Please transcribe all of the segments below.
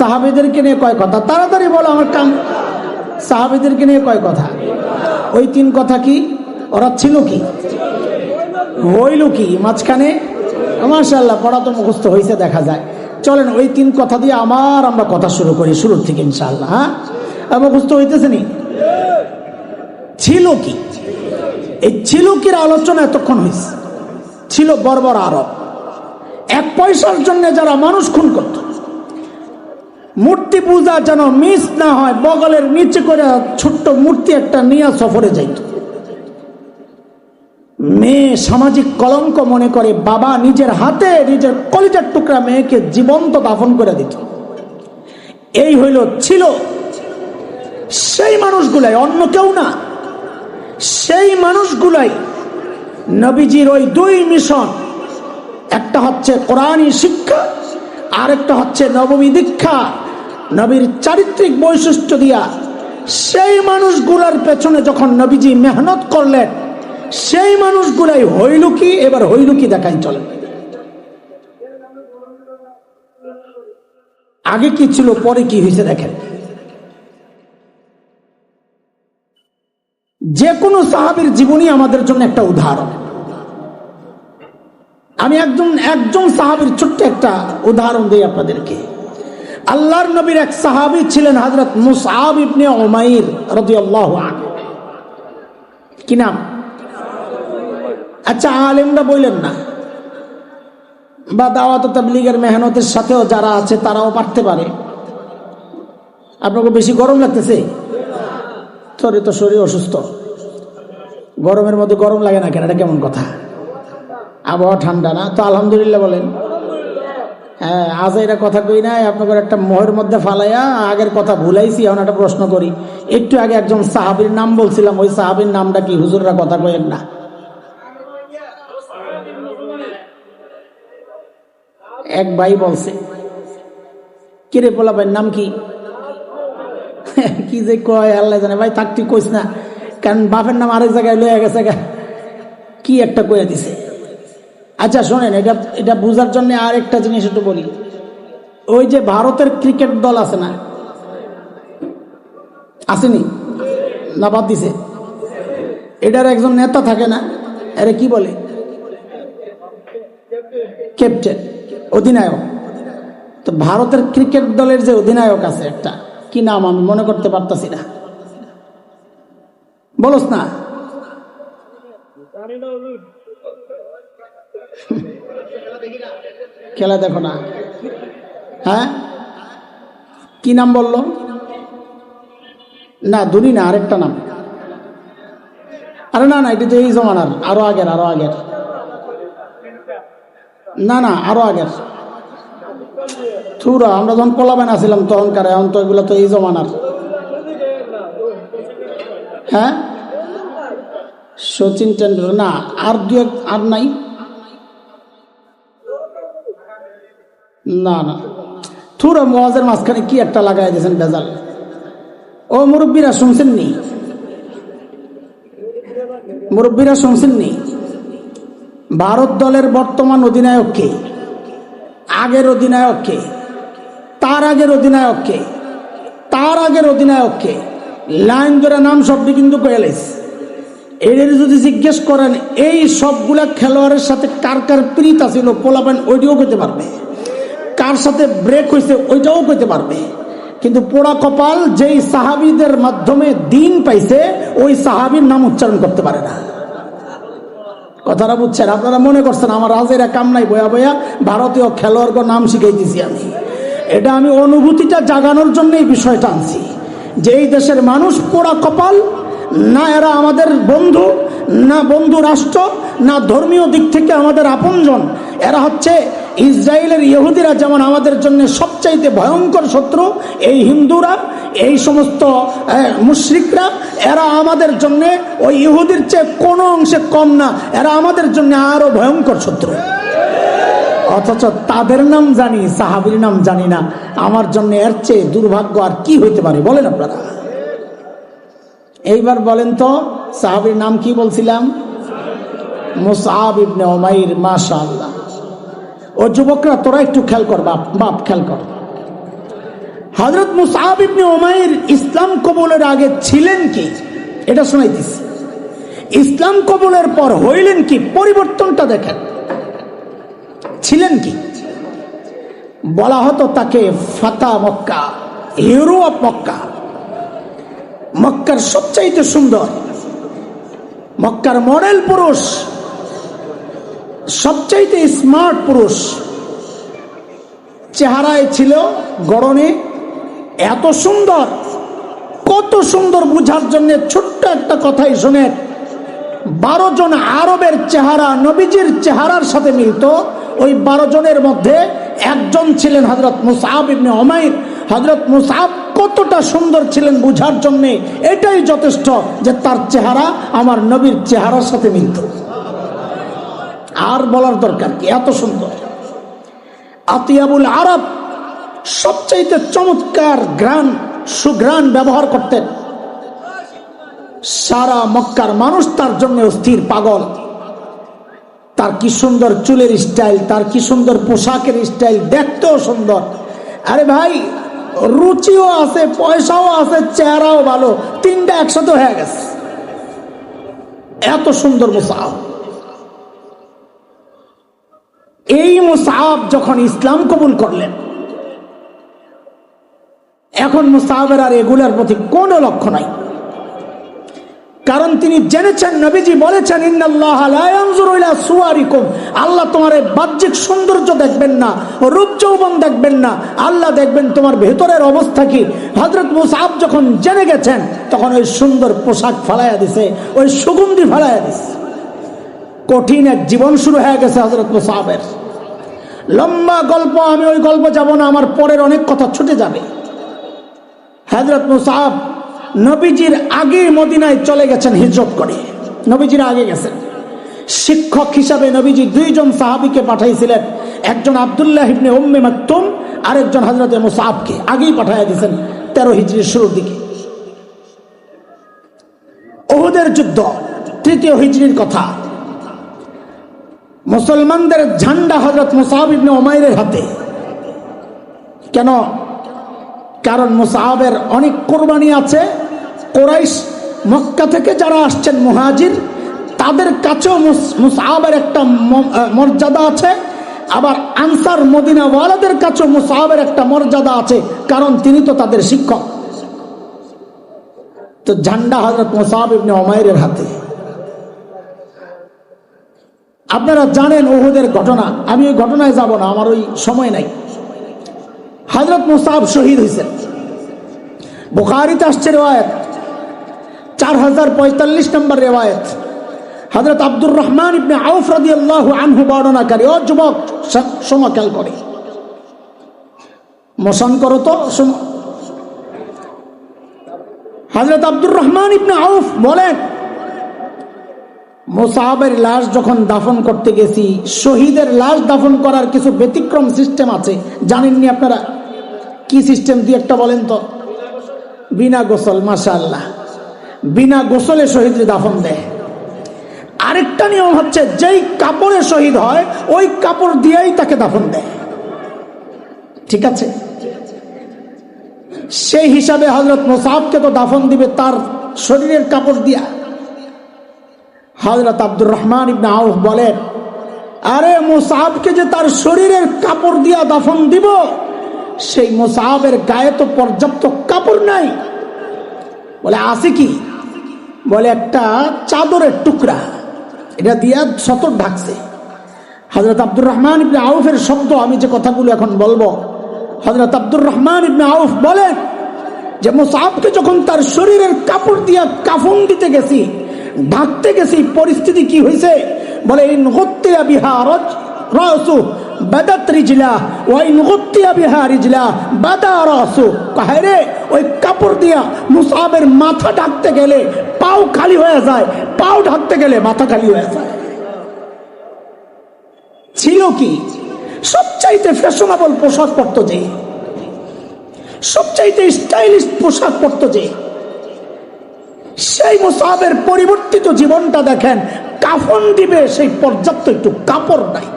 সাহাবীদেরকে নিয়ে কয় কথা, তাড়াতাড়ি বলো আমার কাম। সাহাবীদেরকে নিয়ে কয় কথা? ওই 3 কথা কি? ওরা ছিল কি, হইল কি মাঝখানে? মাশাআল্লাহ, পড়া তো মুখস্থ হয়েছে দেখা যায়। চলেন ওই 3 কথা দিয়ে আমরা কথা শুরু করি, শুরুর থেকে ইনশাআল্লাহ। হ্যাঁ, মুখস্থ হইতেছে নি? ছিল কি, এই ছিল কির আলোচনা এতক্ষণ হয়েছে। ছিল বর্বর আরব, 1 পয়সার জন্য যারা মানুষ খুন করত, মূর্তি পূজা যেন মিস না হয়, বগলের নিচে করে ছোট্ট মূর্তি একটা নিয়ে সফরে যাইত। মেয়ে সামাজিক কলঙ্ক মনে করে বাবা নিজের হাতে নিজের কলিজার টুকরা মেয়েকে জীবন্ত দাফন করে দিত। এই হইল ছিল। সেই মানুষগুলাই, অন্য কেউ না, সেই মানুষগুলাই নবীজির ওই 2 মিশন, একটা হচ্ছে কোরআনী শিক্ষা, আরেকটা হচ্ছে নববী দীক্ষা, নবীর চারিত্রিক বৈশিষ্ট্য দিয়া সেই মানুষগুলার পেছনে যখন নবীজি মেহনত করলেন, সেই মানুষগুলাই হইল কি, এবার হইল কি দেখাই চলেন। আগে কি ছিল, পরে কি হয়েছে দেখেন। যে কোনো সাহাবীর জীবনী আমাদের জন্য একটা উদাহরণ। আমি একজন সাহাবীর ছোট্ট একটা উদাহরণ দিই আপনাদেরকে। আল্লাহর নবীর এক সাহাবী ছিলেন হযরত মুসআব ইবনে উমাইর রাদিয়াল্লাহু আনহু। কি নাম? আচ্ছা, আলেমরা বললেন না, বা দাওয়াত ও তাবলীগের মেহনতের সাথেও যারা আছে তারাও পারতে পারে। আপনাকে বেশি গরম লাগতেছে? তোরে তো শরীর অসুস্থ, গরমের মধ্যে গরম লাগে না কেন? এটা কেমন কথা? আবহাওয়া ঠান্ডা না তো? আলহামদুলিল্লাহ বলেন। হ্যাঁ, আজ এটা কথা কই নাই আপনাদের একটা মোহের মধ্যে ফালাইয়া আগের কথা ভুলাইছি। এখন একটা প্রশ্ন করি, একটু আগে একজন সাহাবীর নাম বলছিলাম, ওই সাহাবীর নামটা কি? হুজুররা কথা কইেন না। এক ভাই বলছে, কিরে পোলা ভাইয়ের নাম কি? কি যে কয় আল্লাহ জানে। ভাই থাক, তুই কইস না, কারণ বাপের নাম আরেক জায়গায় লইয়া গেছে, কি একটা কইয়া দিছে। আচ্ছা শোনেন, এটা বুঝার জন্য আর একটা জিনিস একটু বলি। ওই যে ভারতের ক্রিকেট দল আছে না, আসেনি না? বাদ দিছে। এটার একজন নেতা থাকে না, আরে কি বলে, ক্যাপ্টেন, অধিনায়ক। তো ভারতের ক্রিকেট দলের যে অধিনায়ক আছে একটা, কি নাম আমি মনে করতে পারতাছি না, বলস না? খেলা দেখো না? হ্যাঁ, কি নাম বললো? না, ধোনি না, আরেকটা নাম। আরে না, এটা তো এই জমানার, আরো আগের। না, আরো আগের। থুরা, আমরা যখন পোলাবেন আসছিলাম তখনকার, এখন তো এগুলো তো এই জমানার। হ্যাঁ, সচিন টেন্ডুলকার না, আর আর নাই। না, থুরা, মওয়াজের মাঝখানে কি একটা লাগাই দিয়েছেন বেজাল। ও মুরব্বীরা শুনছেননি? ভারত দলের বর্তমান অধিনায়ক কে? আগের অধিনায়ক কে? তার আগের অধিনায়ক কে? তার আগের অধিনায়ক কে? লাইন ধরে নাম সবটি কিন্তু কয়েলাইস। এদের যদি জিজ্ঞেস করেন এই সবগুলা খেলোয়াড়ের সাথে কার কার প্রীত আছিল, পোলাপান ওইটাও করতে পারবে, কার সাথে ব্রেক হয়েছে ওইটাও করতে পারবে। কিন্তু পোড়া কপাল, যেই সাহাবীদের মাধ্যমে দিন পাইছে ওই সাহাবীর নাম উচ্চারণ করতে পারে না। কথাটা বুঝছেন? আপনারা মনে করছেন আমার রাজের কাম নাই, বয়া বয়া ভারতীয় খেলোয়াড়কে নাম শিখাইতেছি আমি। এটা আমি অনুভূতিটা জাগানোর জন্য এই বিষয়টা আনছি, যে এই দেশের মানুষ পোড়া কপাল না, এরা আমাদের বন্ধু না, বন্ধু রাষ্ট্র না, ধর্মীয় দিক থেকে আমাদের আপনজন। এরা হচ্ছে ইসরায়েলের ইহুদিরা যেমন আমাদের জন্য সবচাইতে ভয়ঙ্কর শত্রু, এই হিন্দুরা, এই সমস্ত মুশরিকরা, এরা আমাদের জন্য ওই ইহুদির চেয়ে কোনো অংশে কম না, এরা আমাদের জন্য আরো ভয়ঙ্কর শত্রু। অথচ তাদের নাম জানি, সাহাবীর নাম জানি না। আমার জন্য এর চেয়ে দুর্ভাগ্য আর কি হইতে পারে বলেন আপনারা? এইবার বলেন তো, সাহাবীর নাম কি বলছিলাম? মুসআব ইবনে উমাইর। মাশাআল্লাহ। ও যুবকরা, তোরা একটু খেয়াল কর, বাপ খেয়াল কর। হযরত মুসআব ইবনে উমাইর ইসলাম কবুলের আগে ছিলেন কি এটা শোনাইতেছি, ইসলাম কবুলের পর হইলেন কি, পরিবর্তনটা দেখেন। ছিলেন কি? বলা হতো তাকে ফাতা মক্কা, হিরো অফ মক্কা, মক্কার সবচাইতে সুন্দর, মক্কার মডেল পুরুষ, সবচাইতে স্মার্ট পুরুষ। চেহারায় ছিল গড়নে এত সুন্দর, কত সুন্দর বুঝার জন্য ছোট্ট একটা কথাই শোনেন। 12 জন আরবের চেহারা নবীজির চেহারার সাথে মিলত, ওই 12 জনের মধ্যে একজন ছিলেন হযরত মুসআব ইবনে উমাইর। হযরত মুসআব কতটা সুন্দর ছিলেন বুঝার জন্য এটাই যথেষ্ট যে তার চেহারা আমার নবীর চেহারার সাথে মিলত, আর বলার দরকার কি, এত সুন্দর। আতিয়াবুল আরব, সবচাইতে চমৎকার গ্রান, সুগ্রান ব্যবহার করতেন। সারা মক্কার মানুষ তার জন্য অস্থির, পাগল। তার কি সুন্দর চুলের স্টাইল, তার কি সুন্দর পোশাকের স্টাইল, দেখতেও সুন্দর। আরে ভাই, রুচিও আছে, পয়সাও আছে, চেহারাও ভালো, তিনটা একসাথে হয়ে গেছে। এত সুন্দর মুসআব। এই মুসআব যখন ইসলাম কবুল করলেন, এখন মুসআবের আর এগুলার প্রতি কোনো লক্ষ্য নাই, কারণ তিনি জেনেছেন, নবীজি বলেছেন, ইন্নাল্লাহা লা ইয়ানজুরু ইলা সুওয়ারিকুম, আল্লাহ তোমার বাহ্যিক সৌন্দর্য দেখবেন না, রূপ যৌবন দেখবেন না, আল্লাহ দেখবেন তোমার ভেতরের অবস্থা কি। হযরত মুসআব যখন জেনে গেছেন, তখন ওই সুন্দর পোশাক ফালাইয়া দিছে, ওই সুগন্ধি ফালাইয়া দিছে। কঠিন এক জীবন শুরু হয়ে গেছে হযরত মুসআবের। লম্বা গল্প, আমি ওই গল্প যাব না, আমার পরের অনেক কথা ছুটে যাবে। হযরত মুসআব নবীজির আগে মদিনায় চলে গেছেন হিজরত করে, নবীজির আগে গেছেন। শিক্ষক হিসাবে নবীজি 2 জন সাহাবীকে পাঠাইছিলেন, একজন আব্দুল্লাহ ইবনে উম্মে মাকতুম, আরেকজন হযরত মুসআবকে আগেই পাঠাইয়া দিয়েছেন 13 হিজরির শুরুর দিকে। উহুদের যুদ্ধ 3 হিজরির কথা। মুসলমানদের ঝান্ডা হযরত মুসআব ইবনে উমাইরের হাতে। কেন? কারণ মুসআবের অনেক কোরবানি আছে। কুরাইশ মক্কা থেকে যারা আসছেন মুহাজির, তাদের কাছেও মুসআবের একটা মর্যাদা আছে, আবার আনসার মদিনাওয়ালাদের কাছেও মুসআবের একটা মর্যাদা আছে, কারণ তিনি তো তাদের শিক্ষক। তো ঝান্ডা হযরত মুসআব ইবনে উমাইরের হাতে। আপনারা জানেন উহুদের ঘটনা, আমি ওই ঘটনায় যাব না, আমার ওই সময় নাই। হযরত মুসআব শহীদ হয়েছেন। বুখারীতে আসছে রিওয়ায়াত, 4045 নম্বর রিওয়ায়াত। হযরত আব্দুর রহমান ইবনে আউফ রাদিয়াল্লাহু আনহু বর্ণনাকারী। ও যুবক, সমকাল করে মোশন করো তো, শোনো। হযরত আব্দুর রহমান ইবনে আউফ বলেন, মুসআবের লাশ যখন দাফন করতে গেছি, শহীদের লাশ দাফন করার কিছু ব্যতিক্রম সিস্টেম আছে, জানেননি আপনারা? কি সিস্টেম দিয়ে একটা বলেন তো? বিনা গোসল। মাশাআল্লাহ, বিনা গোসলে শহীদের দাফন দেয়। আরেকটা নিয়ম হচ্ছে, যেই কাপড়ে শহীদ হয় ওই কাপড় দিয়েই তাকে দাফন দেয়। ঠিক আছে? সেই হিসাবে হযরত মুসআবকে তো দাফন দিবে তার শরীরের কাপড় দিয়া। হযরত আব্দুর রহমান ইবনে আউফ বলেন, আরে মুসআবকে যে তার শরীরের কাপড় দিয়া দাফন দিব, সেই মুসআবের গায়ে তো পর্যাপ্ত কাপড় নাই। বলে আছে কি? বলে একটা চাদরের টুকরা, এটা দিয়া সতর ঢাকছে। হযরত আব্দুর রহমান ইবনে আউফের শব্দ, আমি যে কথাগুলো এখন বলবো, হযরত আব্দুর রহমান ইবনে আউফ বলেন যে মুসআবকে যখন তার শরীরের কাপড় দিয়া কাফন দিতে গেছি, ঢাকতে গেছি, পরিস্থিতি কি হয়েছে? বলে ইন গুত্তিয়া বিহা রাসু বাদাত রিজলা ওয়া ইন গুত্তিয়া বিহা রিজলা বাদা রাসু। কাহেরে ওই কাপড় দিয়া মুসআবের মাথা ঢাকতে গেলে পাও খালি হয়ে যায়, পাও ঢাকতে গেলে মাথা খালি হয়ে যায়। ছিল কি? সবচাইতে ফ্যাশনেবল পোশাক পরতো যে, সবচাইতে স্টাইলিশ পোশাক পরতো যে, সেই মুসআবের পরিবর্তিত জীবনটা দেখেন। কাফন দিবে সেই পর্যাপ্ত একটু কাপড় নাই।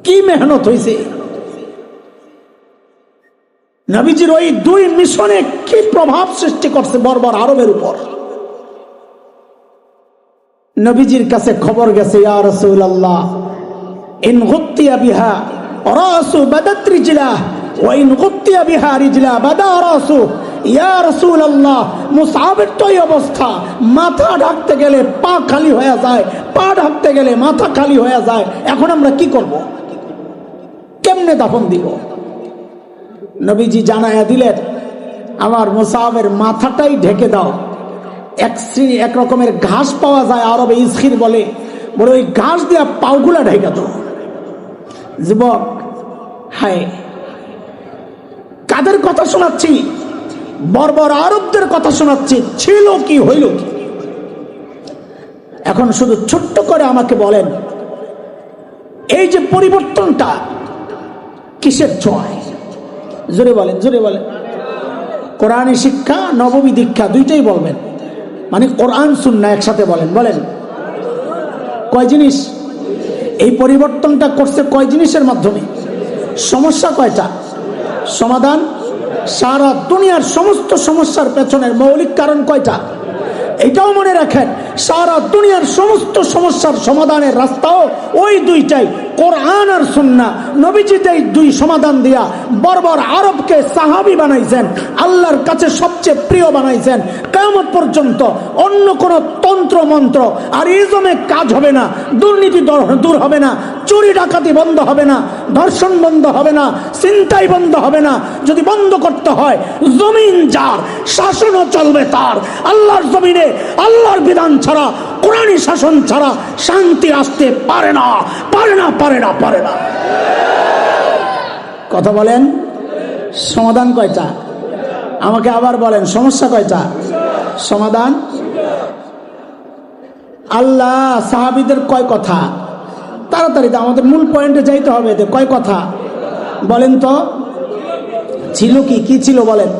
কি মেহনত হয়েছে! নবীজির ওই দুই মিশনে কি প্রভাব সৃষ্টি করছে বর্বর আরবের উপর। নবীজির কাছে খবর গেছে, ইয়া রাসূলুল্লাহ ইন গুত্তিয়া বিহা রাসু বাদাত রিজলা ওয়া ইন গুত্তিয়া বিহা রিজলা বাদা রাসু। ইয়া রাসূলুল্লাহ, মুসআবের তো এই অবস্থা, মাথা ঢাকতে গেলে পা খালি হয়ে যায়, পা ঢাকতে গেলে মাথা খালি হয়ে যায়, এখন আমরা কি করব? কেমনে দাফন দিব? নবীজি জানায়া দিলেন, আমার মুসআবের মাথাটাই ঢেকে দাও। এক রকমের ঘাস পাওয়া যায় আরবে, ইসখির বলে, বলে ওই ঘাস দিয়া পাওগুলা ঢেকে দাও। যুবক, হায়, কাদের কথা শোনাচ্ছি? বর্বর আরবদের কথা শোনাচ্ছি। ছিল কি, হইল কি? এখন শুধু ছোট্ট করে আমাকে বলেন, এই যে পরিবর্তনটা কিসের ছোঁয়ায়? জোরে বলেন, জোরে বলেন। কোরআনী শিক্ষা, নববী দীক্ষা, দুইটাই বলবেন, মানে কোরআন সুন্নাহ একসাথে বলেন। বলেন কয় জিনিস? এই পরিবর্তনটা করছে কয় জিনিসের মাধ্যমে? সমস্যা কয়টা? সমাধান? সারা দুনিয়ার সমস্ত সমস্যার পেছনের মৌলিক কারণ কয়টা? এটাও মনে রাখেন, সারা দুনিয়ার সমস্ত সমস্যার সমাধানের রাস্তাও ওই দুইটাই, কোরআন আর সুন্নাহ। নবীজিতেই দুই সমাধান দিয়া বর্বর আরবকে সাহাবী বানাইছেন, আল্লাহর কাছে সবচেয়ে প্রিয় বানাইছেন। কিয়ামত পর্যন্ত অন্য কোন তন্ত্র মন্ত্র আর ইজমে কাজ হবে না, দুর্নীতি দূর হবে না, চুরি ডাকাতি বন্ধ হবে না, ধর্ষণ বন্ধ হবে না, ছিনতাই বন্ধ হবে না। যদি বন্ধ করতে হয়, জমিন যার, শাসনও চলবে তার। আল্লাহর জমিনে আল্লাহর বিধান ছাড়া, কোরআনী শাসন ছাড়া শান্তি আসতে পারে না, পারে না, পারে না, পারে না। কথা বলেন, সমাধান কয়টা? আমাকে আবার বলেন, সমস্যা কয়টা? সমাধান? আল্লাহ সাহাবীদের কয় কথা? তাড়াতাড়ি আমাদের মূল পয়েন্টে যাইতে হবে। কয় কথা বলেন তো? ছিল কি? কি ছিল বলেন?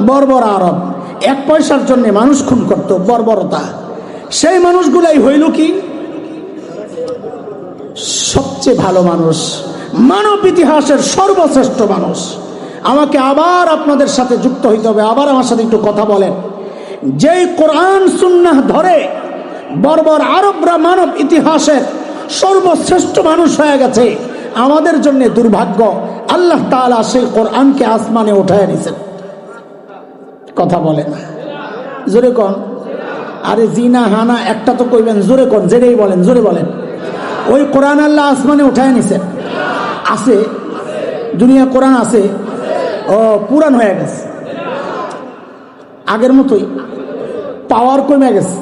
বর্বর আরব, এক পয়সার জন্য মানুষ খুন করত, বর্বরতা। সেই মানুষগুলাই হইল কি? সবচেয়ে ভালো মানুষ, মানব ইতিহাসের সর্বশ্রেষ্ঠ মানুষ। আমাকে আবার আপনাদের সাথে যুক্ত হইতে হবে, আবার আমার সাথে একটু কথা বলেন। যেই কোরআন সুন্নাহ ধরে বর্বর আরবরা মানব ইতিহাসের সর্বশ্রেষ্ঠ মানুষ হয়ে গেছে, আমাদের জন্য দুর্ভাগ্য, আল্লাহ তাআলা সেই কোরআনকে আসমানে উঠায় নিছেন। কথা বলে না, জোরে কোন। আরে জিনা হানা একটা তো কইবেন, জোরে কোন, যেটাই বলেন জোরে বলেন। ওই কোরআন আল্লাহ আসমানে উঠায় নিছেন? আছে? দুনিয়া কোরআন আছে? ও পুরান হয়ে গেছে, আগের মতোই পাওয়ার কমে গেছে,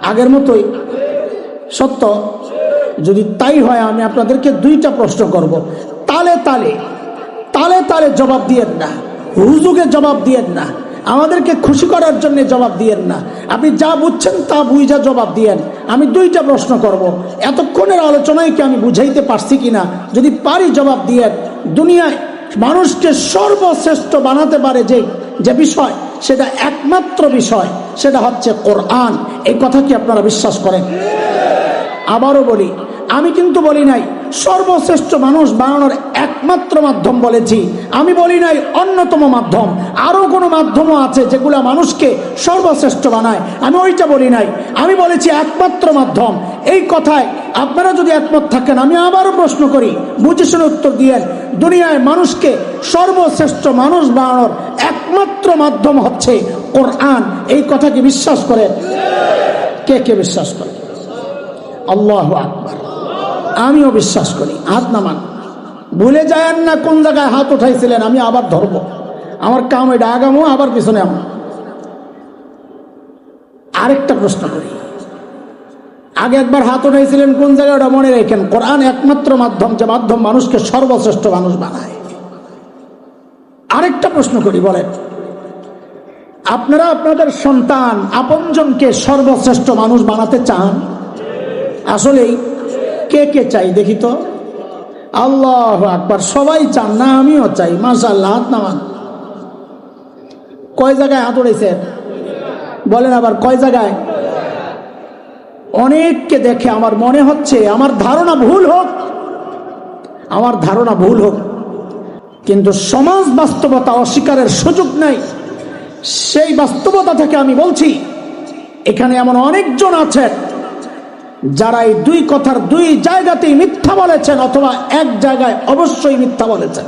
আগের মতোই সত্য। যদি তাই হয়, আমি আপনাদেরকে দুইটা প্রশ্ন করব। তালে তালে তালে তালে জবাব দিয়েন না, হুজুগে জবাব দিয়েন না, আমাদেরকে খুশি করার জন্য জবাব দিয়েন না। আপনি যা বুঝছেন তা বুঝা জবাব দিয়েন। আমি দুইটা প্রশ্ন করব, এতক্ষণের আলোচনায় কি আমি বুঝাইতে পারছি কিনা? যদি পারি জবাব দিয়েন। দুনিয়ায় মানুষকে সর্বশ্রেষ্ঠ বানাতে পারে যে বিষয়, সেটা একমাত্র বিষয়, সেটা হচ্ছে কোরআন। এই কথা কি আপনারা বিশ্বাস করেন? আবারও বলি, আমি কিন্তু বলি নাই সর্বশ্রেষ্ঠ মানুষ বানানোর একমাত্র মাধ্যম বলেছি, আমি বলি নাই অন্যতম মাধ্যম। আরো কোনো মাধ্যমও আছে যেগুলো মানুষকে সর্বশ্রেষ্ঠ বানায়, আমি ওইটা বলি নাই। আমি বলেছি একমাত্র মাধ্যম। এই কথায় আপনারা যদি একমত থাকেন, আমি আবারও প্রশ্ন করি, বুঝে শুনে উত্তর দিয়েন। দুনিয়ায় মানুষকে সর্বশ্রেষ্ঠ মানুষ বানানোর একমাত্র মাধ্যম হচ্ছে কোরআন। এই কথা কি বিশ্বাস করেন? কে কে বিশ্বাস করে? আল্লাহু আকবার। আমিও বিশ্বাস করি। হাত নামান, ভুলে যায়েন না কোন জায়গায় হাত উঠাইছিলেন। আমি আবার ধরবো, আমার কাম এটা, আগামো আবার পিছনে আমার। আরেকটা প্রশ্ন করি, আগে একবার হাত উঠাইছিলেন কোন জায়গায়, ওটা মনে রাখেন। কোরআন একমাত্র মাধ্যম, যে মাধ্যম মানুষকে সর্বশ্রেষ্ঠ মানুষ বানায়। আরেকটা প্রশ্ন করি, বলেন আপনারা আপনাদের সন্তান আপনজনকে সর্বশ্রেষ্ঠ মানুষ বানাতে চান? আসলেই কে কে চাই দেখি তো? আল্লাহু আকবার। সবাই চান না? আমিও চাই। মাশাআল্লাহ, হাত নামান। কয় জায়গায় হাত উঠেছেন বলেন আবার, কয় জায়গায়? অনেককে দেখে আমার মনে হচ্ছে, আমার ধারণা ভুল হোক, আমার ধারণা ভুল হোক, কিন্তু সমাজ বাস্তবতা অস্বীকারের সুযোগ নাই। সেই বাস্তবতা থেকে আমি বলছি, এখানে এমন অনেকজন আছেন যারা এই দুই কথার দুই জায়গাতেই মিথ্যা বলেছেন, অথবা এক জায়গায় অবশ্যই মিথ্যা বলেছেন।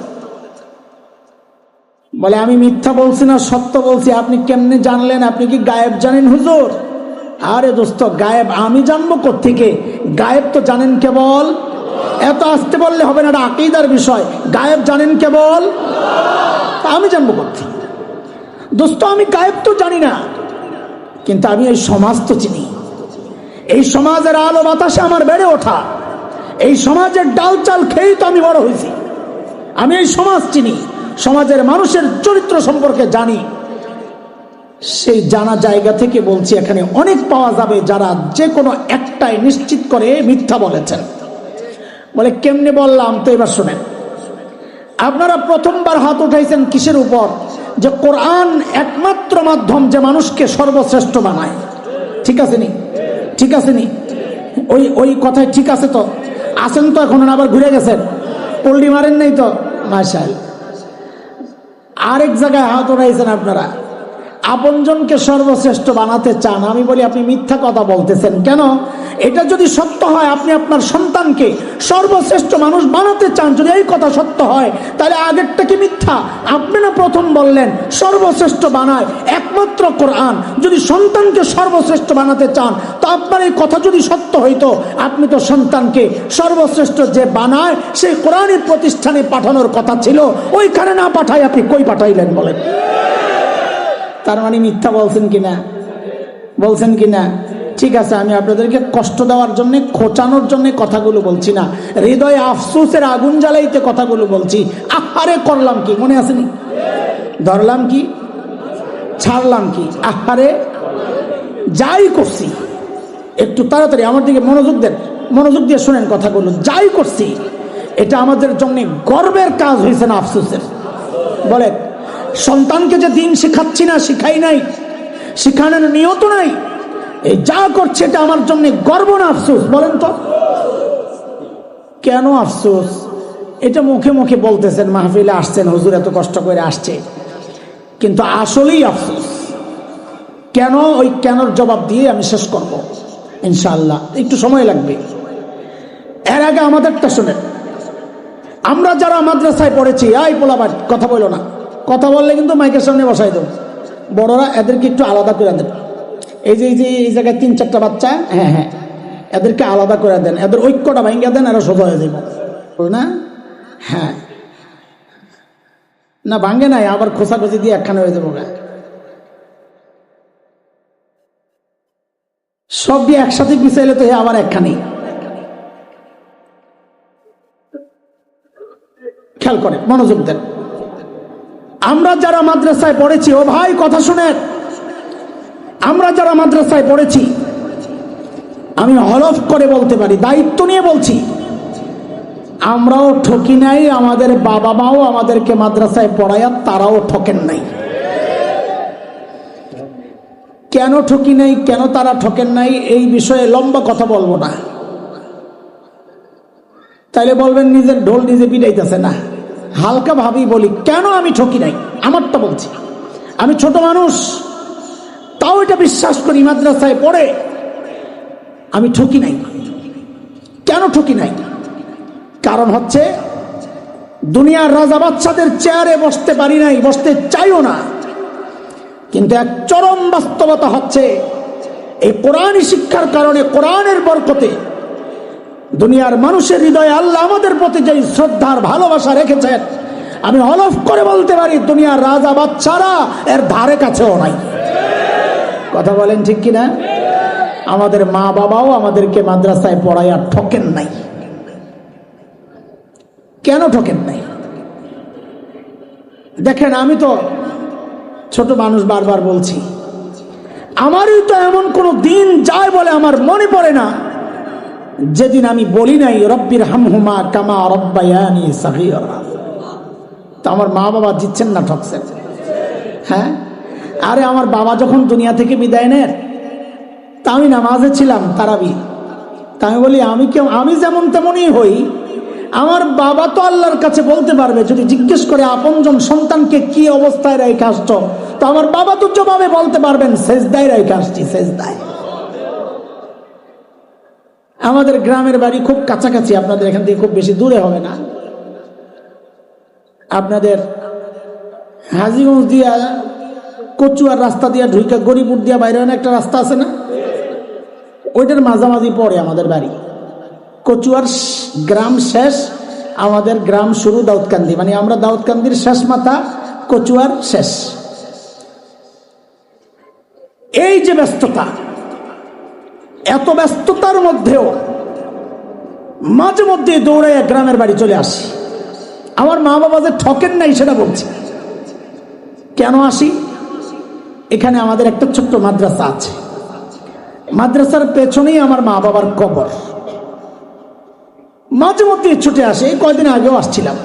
বলে আমি মিথ্যা বলছি না সত্য বলছি। আপনি কেমনে জানলেন? আপনি কি গায়েব জানেন হুজুর? আরে দোস্ত, গায়েব আমি জানবো কোত্থেকে? গায়েব তো জানেন কেবল, এত আসতে বললে হবে না, এটা আকীদার বিষয়। গায়েব জানেন কেবল, আমি জানবো কোত্থেকে? দোস্ত, আমি গায়েব তো জানি না, কিন্তু আমি এই সমাজ তো চিনি। এই সমাজের আলো বাতাসে আমার বেড়ে ওঠা, এই সমাজের ডাল চাল খেয়েই তো আমি বড় হয়েছি। আমি এই সমাজ চিনি, সমাজের মানুষের চরিত্র সম্পর্কে জানি। সেই জানা জায়গা থেকে বলছি, এখানে অনেক পাওয়া যাবে যারা যে কোনো একটাই নিশ্চিত করে মিথ্যা বলেছেন। বলে কেমনে বললাম? তো এবার শোনেন। আপনারা প্রথমবার হাত উঠাইছেন কিসের উপর? যে কোরআন একমাত্র মাধ্যম যে মানুষকে সর্বশ্রেষ্ঠ বানায়। ঠিক আছে নি? ঠিক আছে নি? ওই কথায় ঠিক আছে তো? আসেন তো এখন? আবার ঘুরে গেছেন? পল্লি মারেন নাই তো? মাশাআল্লাহ। আরেক জায়গায় হাত উঠাইছেন আপনারা, আপনজনকে সর্বশ্রেষ্ঠ বানাতে চান। আমি বলি আপনি মিথ্যা কথা বলতেছেন। কেন? এটা যদি সত্য হয়, আপনি আপনার সন্তানকে সর্বশ্রেষ্ঠ মানুষ বানাতে চান, যদি এই কথা সত্য হয়, তাহলে আগেরটা কি মিথ্যা? আপনি না প্রথম বললেন সর্বশ্রেষ্ঠ বানায় একমাত্র কোরআন। যদি সন্তানকে সর্বশ্রেষ্ঠ বানাতে চান, তো আপনার এই কথা যদি সত্য হইতো, আপনি তো সন্তানকে সর্বশ্রেষ্ঠ যে বানায় সেই কোরআনের প্রতিষ্ঠানে পাঠানোর কথা ছিল, ওইখানে না পাঠাই আপনি কই পাঠাইলেন বলেন? তার মানে মিথ্যা বলছেন কিনা? বলছেন কিনা? ঠিক আছে, আমি আপনাদেরকে কষ্ট দেওয়ার জন্য, খোঁচানোর জন্য কথাগুলো বলছি না, হৃদয়ে আফসোসের আগুন জ্বালাইতে কথাগুলো বলছি। আহারে করলাম কি? মনে আসেনি? ধরলাম কি? ছাড়লাম কি? আহারে যাই করছি, একটু তাড়াতাড়ি আমার দিকে মনোযোগ দেন, মনোযোগ দিয়ে শোনেন কথাগুলো। যাই করছি এটা আমাদের জন্য গর্বের কাজ হয়েছে না আফসোসের? বলে সন্তানকে যে দিন শিখাচ্ছি না, শিখাই নাই, শিখানোর নিয়ত নাই, এই যা করছে এটা আমার জন্য গর্ব না আফসোস? বলেন তো কেন আফসোস? এটা মুখে মুখে বলতেছেন, মাহফিলে আসছেন, হুজুর এত কষ্ট করে আসছে, কিন্তু আসলেই আফসোস। কেন? ওই কেনর জবাব দিয়ে আমি শেষ করব ইনশাআল্লাহ, একটু সময় লাগবে। এর আগে আমাদেরটা শুনেন। আমরা যারা মাদ্রাসায় পড়েছি, এই পোলাবাট কথা বলো না, কথা বললে কিন্তু মাইকের সামনে বসাই দেব। বড়রা এদেরকে একটু আলাদা করে দেন। এই যে এই জায়গায় 3-4টা বাচ্চা, হ্যাঁ হ্যাঁ, এদেরকে আলাদা করে দেন, এদের ঐক্যটা ভেঙে দেন, এরা সোজা হয়ে যাবে না? হ্যাঁ না, ভাঙ্গে নাই, আবার খোঁচাখুচি দিয়ে একখানে হয়ে যাবো। সব দিয়ে একসাথে পিছাইলে তো আবার একখানে। খেয়াল করে মনোযোগ দেন। আমরা যারা মাদ্রাসায় পড়েছি, ও ভাই কথা শুনেন, আমরা যারা মাদ্রাসায় পড়েছি, আমি হলফ করে বলতে পারি, দায়িত্ব নিয়ে বলছি, আমরাও ঠকি নাই, আমাদের বাবা মাও আমাদেরকে মাদ্রাসায় পড়ায় তারাও ঠকেন নাই। কেন ঠকি নাই, কেন তারা ঠকেন নাই, এই বিষয়ে লম্বা কথা বলবো না। তাইলে বলবেন নিজের ঢোল নিজে পিটাইতেছে না। হালকা ভাবেই বলি, কেন আমি ঠকি নাই, আমারটা বলছি। আমি ছোট মানুষ, তাও এটা বিশ্বাস করি মাদ্রাসায় পড়ে আমি ঠকি নাই। কেন ঠকি নাই? কারণ হচ্ছে দুনিয়ার রাজা বাদশাদের চেয়ারে বসতে পারি নাই, বসতে চাইও না। কিন্তু এক চরম বাস্তবতা হচ্ছে, এই কোরআনী শিক্ষার কারণে, কোরআনের বরকতে দুনিয়ার মানুষের হৃদয়ে আল্লাহ আমাদের প্রতি যে শ্রদ্ধার ভালোবাসা রেখেছেন, আমি হলফ করে বলতে পারি দুনিয়ার রাজা বাদশারা এর ধারে কাছেও নাই। কথা বলেন ঠিক কিনা? আমাদের মা বাবাও আমাদেরকে মাদ্রাসায় পড়াইয়া ঠকেন নাই। কেন ঠকেন নাই? দেখেন, আমি তো ছোট মানুষ, বারবার বলছি, আমারই তো এমন কোন দিন যায় বলে আমার মনে পড়ে না যেদিন আমি বলি নাই রব্বির হামহুমা কামা রব্বায়ানি সগীরা। তো আমার মা বাবা জিতছেন না ঠকছেন? হ্যাঁ, আরে আমার বাবা যখন দুনিয়া থেকে বিদায় নেন, তা আমি নামাজে ছিলাম তারাবি। তা আমি বলি আমি যেমন তেমনই হই, আমার বাবা তো আল্লাহর কাছে বলতে পারবে, যদি জিজ্ঞেস করে আপনজন সন্তানকে কি অবস্থায় রেখে আসছো, তো আমার বাবা তো জবাবে বলতে পারবেন সেজদায় রেখে আসছি, সেজদায়। আমাদের গ্রামের বাড়ি খুব কাছাকাছি, আপনাদের এখান থেকে খুব বেশি দূরে হবে না। আপনাদের হাজীগঞ্জ দিয়া কচুয়ার রাস্তা দিয়া ঢুইকা গরিপুর দিয়া বাইরে একটা রাস্তা আছে না, ওইটার মাঝামাঝি পড়ে আমাদের বাড়ি। কচুয়ার গ্রাম শেষ, আমাদের গ্রাম শুরু দাউদকান্দি, মানে আমরা দাউদকান্দির শেষ মাথা, কচুয়ার শেষ। এই যে ব্যস্ততা, এত ব্যস্ততার মধ্যেও মাঝে মধ্যে দৌড়াইয়া গ্রামের বাড়ি চলে আসি। আমার মা বাবা যে ঠকেন নাই সেটা বলছি। কেন আসি? এখানে আমাদের একটা ছোট্ট মাদ্রাসা আছে, মাদ্রাসার পেছনেই আমার মা বাবার কবর। মাঝে মধ্যে ছুটে আসে, এই কয়দিন আগেও আসছিলাম।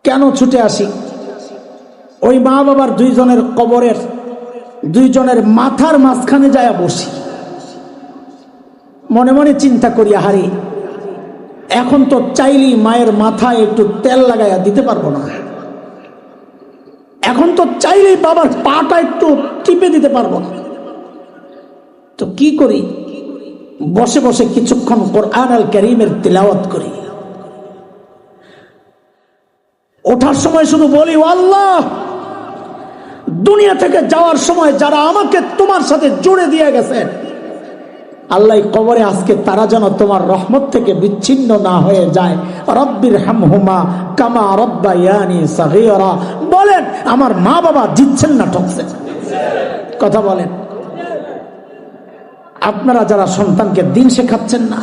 কেন ছুটে আসি? ওই মা বাবার দুইজনের কবরের দুইজনের মাথার মাঝখানে যায় বসি। মনে মনে চিন্তা করি, হারি এখন তো চাইলেই মায়ের মাথায় একটু তেল লাগাইয়া দিতে পারবো না, এখন তো চাইলেই বাবার পাটা একটু টিপে দিতে পারবো না। তো কি করি? বসে বসে কিছুক্ষণ কোরআন আল কারীমের তিলাওয়াত করি। ওঠার সময় শুধু বলি, ও আল্লাহ, দুনিয়া থেকে যাওয়ার সময় যারা আমাকে তোমার সাথে জুড়ে দিয়ে গেছেন, আল্লাহ কবরে আজকে তারা যেন তোমার রহমত থেকে বিচ্ছিন্ন না হয়ে যায়। রব্বির হামহুমা কামা রব্বায়ানি সগীরা। বলেন, আমার মা বাবা জিতছেন না ঠকছেন? কথা বলেন। আপনারা যারা সন্তানকে দিন শেখাচ্ছেন না,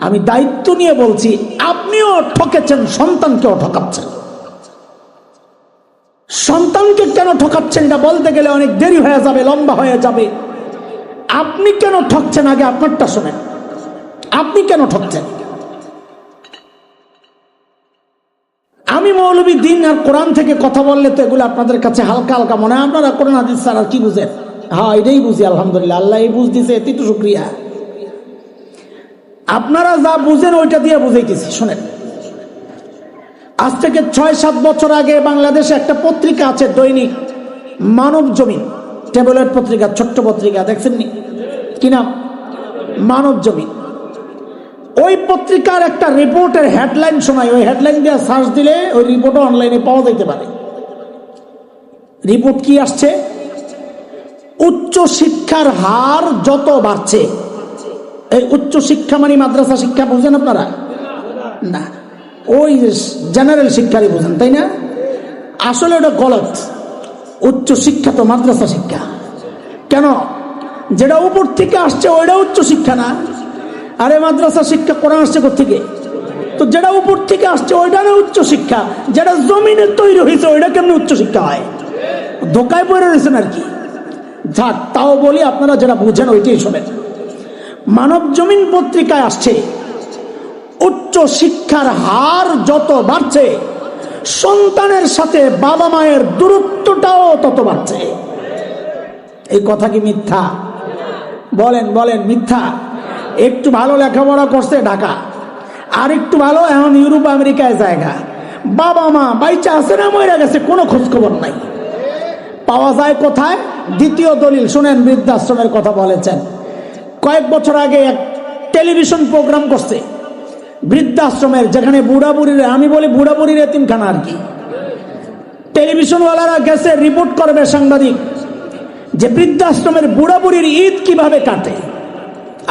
আমি দায়িত্ব নিয়ে বলছি, আপনিও ঠকেছেন, সন্তানকেও ঠকাচ্ছেন। সন্তানকে কেন ঠকাচ্ছেন এটা বলতে গেলে অনেক দেরি হয়ে যাবে, লম্বা হয়ে যাবে। আপনি কেন ঠকছেন আগে আপনারটা শোনেন। আপনি কেন ঠকছেন? আমি মৌলবী দিন আর কোরআন থেকে কথা বললে তো এগুলো আপনাদের কাছে হালকা হালকা মনে হয়। আপনারা কোরআন হাদিস ছাড়া আর কি বুঝেন? হ্যাঁ, এটাই বুঝি, আলহামদুলিল্লাহ, আল্লাহ এই বুঝ দিছে, এতেই তো শুকরিয়া। আপনারা যা বুঝেন ওইটা দিয়ে বুঝাইতেছি, শোনেন। আজ থেকে 6-7 বছর আগে বাংলাদেশে একটা পত্রিকা আছে, দৈনিক মানব জমিন, ট্যাবলয়েড পত্রিকা, ছোট্ট পত্রিকা, দেখছেন নি? কি নাম? মানব জমিন। ওই পত্রিকার একটা রিপোর্টের হেডলাইন শোনায়, ওই হেডলাইন দিয়ে সার্চ দিলে ওই রিপোর্টও অনলাইনে পাওয়া যেতে পারে। রিপোর্ট কি আসছে? উচ্চ শিক্ষার হার যত বাড়ছে, এই উচ্চ শিক্ষা মানে মাদ্রাসা শিক্ষা বুঝেন আপনারা? না, ওই জেনারেল শিক্ষারই বুঝেন, তাই না? আসলে ওটা গলত। উচ্চ শিক্ষা তো মাদ্রাসা শিক্ষা। কেন? যেটা উপর থেকে আসছে ওইটা উচ্চ শিক্ষা না। আরে মাদ্রাসা শিক্ষা কোরআন আসছে কোত্থেকে? তো যেটা উপর থেকে আসছে ওইটা না উচ্চ শিক্ষা। যেটা জমিনে তৈরি হয়েছে ওইটা কেমনি উচ্চ শিক্ষা হয়? ধোকায় পড়ে রয়েছেন আর কি। যাক, তাও বলি, আপনারা যেটা বুঝেন ওইটাই শোনেন। মানব জমিন পত্রিকায় আসছে, উচ্চ শিক্ষার হার যত বাড়ছে, সন্তানের সাথে বাবা মায়ের দূরত্বটাও তত বাড়ছে। এই কথা কি মিথ্যা? বলেন বলেন, মিথ্যা? একটু ভালো লেখাপড়া করছে ঢাকা, আর একটু ভালো এখন ইউরোপ আমেরিকায় জায়গা, বাবা মা বাইচা আছে না মরে গেছে, কোনো খোঁজ খবর নাই। পাওয়া যায় কোথায়? দ্বিতীয় দলিল শুনেন, বৃদ্ধাশ্রমের কথা বলেছেন। কয়েক বছর আগে এক টেলিভিশন প্রোগ্রাম করছে বৃদ্ধাশ্রমের, যেখানে বুড়া বুড়ির, আমি বলি বুড়া বুড়ির এতিমখানা আর কি। টেলিভিশনওয়ালারা গেছে, রিপোর্ট করবে সাংবাদিক, যে বৃদ্ধাশ্রমের বুড়া বুড়ির ঈদ কিভাবে কাটে।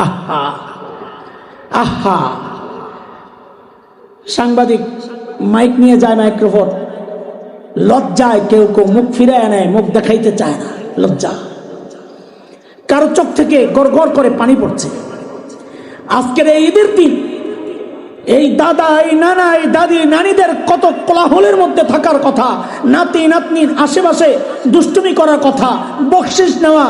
আহা আহা, সাংবাদিক মাইক নিয়ে যায়, মাইক্রোফোন, লজ্জায় কেউ কেউ মুখ ফিরায় নেয়, মুখ দেখাইতে চায় না, লজ্জা। কারো চোখ থেকে গড়গড় করে পানি পড়ছে। আজকের এই ঈদের দিন এই দাদা, এই নানা, এই দাদি, নানিদের কত কোলাহলের মধ্যে থাকার কথা, নাতি নাতনির আশেপাশে দুষ্টুমি করার কথা, বকশিস নেওয়া,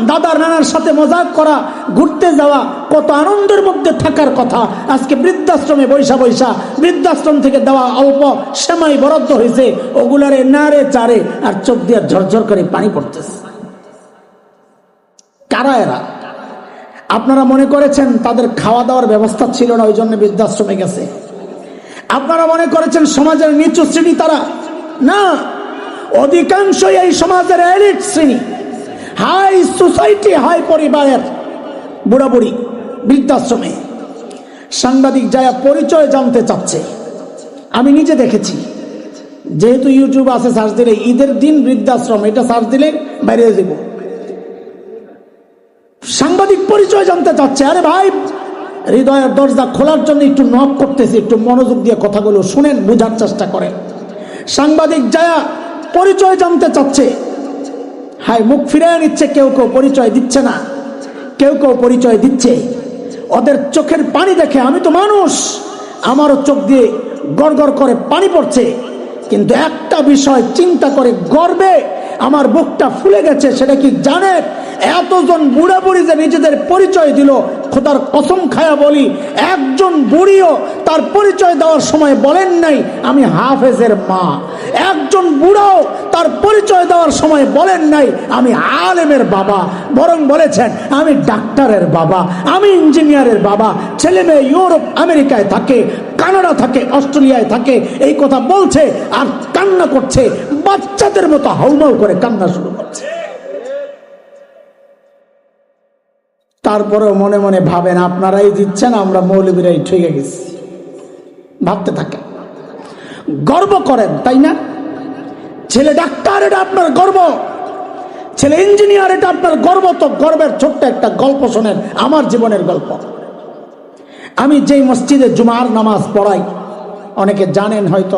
দাদার নানার সাথে মজাক করা, ঘুরতে যাওয়া, কত আনন্দের মধ্যে থাকার কথা। আজকে বৃদ্ধাশ্রমে বৈশা বৈশা বৃদ্ধাশ্রম থেকে দেওয়া অল্প সেমাই বরাদ্দ হয়েছে, ওগুলারে নাড়ে চারে আর চোখ দিয়ে ঝরঝর করে পানি পড়তেছে। কারা এরা? আপনারা মনে করেছেন তাদের খাওয়া দাওয়ার ব্যবস্থা ছিল না, ওই জন্য বৃদ্ধাশ্রমে গেছে? আপনারা মনে করেছেন সমাজের নিচু শ্রেণী তারা? না, অধিকাংশই এই সমাজের এলিট শ্রেণী, হাই সোসাইটি, হাই পরিবারের বুড়া বুড়ি বৃদ্ধাশ্রমে। সাংবাদিক যায় পরিচয় জানতে চাচ্ছে, আমি নিজে দেখেছি, যেহেতু ইউটিউব আছে, সার্চ দিলে ঈদের দিন বৃদ্ধাশ্রম এটা সার্চ দিলে বাইরে দেব। সাংবাদিক পরিচয় জানতে চাচ্ছে, আরে ভাই হৃদয়ের দরজা খোলার জন্য একটু নক করতেছি, একটু মনোযোগ দিয়ে কথাগুলো শুনেন, বোঝার চেষ্টা করেন। সাংবাদিক যায় পরিচয় জানতে চাচ্ছে, হাই মুখ ফিরিয়ে নিচ্ছে, কেউ কেউ পরিচয় দিচ্ছে না, কেউ কেউ পরিচয় দিচ্ছে। ওদের চোখের পানি দেখে আমি তো মানুষ, আমারও চোখ দিয়ে গড় গড় করে পানি পড়ছে, কিন্তু একটা বিষয় চিন্তা করে গর্বে আমার বুকটা ফুলে গেছে। সেটা কি জানেন? এতজন বুড়া বুড়ি যে নিজেদের পরিচয় দিল, খোদার কসম খায়া বলি, একজন বুড়িও তার পরিচয় দেওয়ার সময় বলেন নাই আমি হাফেজের মা। একজন বুড়াও তার পরিচয় দেওয়ার সময় বলেন নাই আমি আলেমের বাবা, বরং বলেছেন আমি ডাক্তারের বাবা, আমি ইঞ্জিনিয়ারের বাবা। ছেলে মেয়ে ইউরোপ আমেরিকায় থাকে, কানাডা থাকে, অস্ট্রেলিয়ায় থাকে, এই কথা বলছে আর কান্না করছে, বাচ্চাদের মতো হাউমাউ করে কান্না শুরু করছে। তারপরেও মনে মনে ভাবেন আপনারাই দিচ্ছেন, আমরা মৌলবীরাই ঠকে গেছি, ভাবতে থাকেন, গর্ব করেন, তাই না? ছেলে ডাক্তার, এটা আপনার গর্ব, ছেলে ইঞ্জিনিয়ার, এটা আপনার গর্ব। তো গর্বের ছোট্ট একটা গল্প শোনেন, আমার জীবনের গল্প। আমি যেই মসজিদে জুমার নামাজ পড়াই, অনেকে জানেন হয়তো,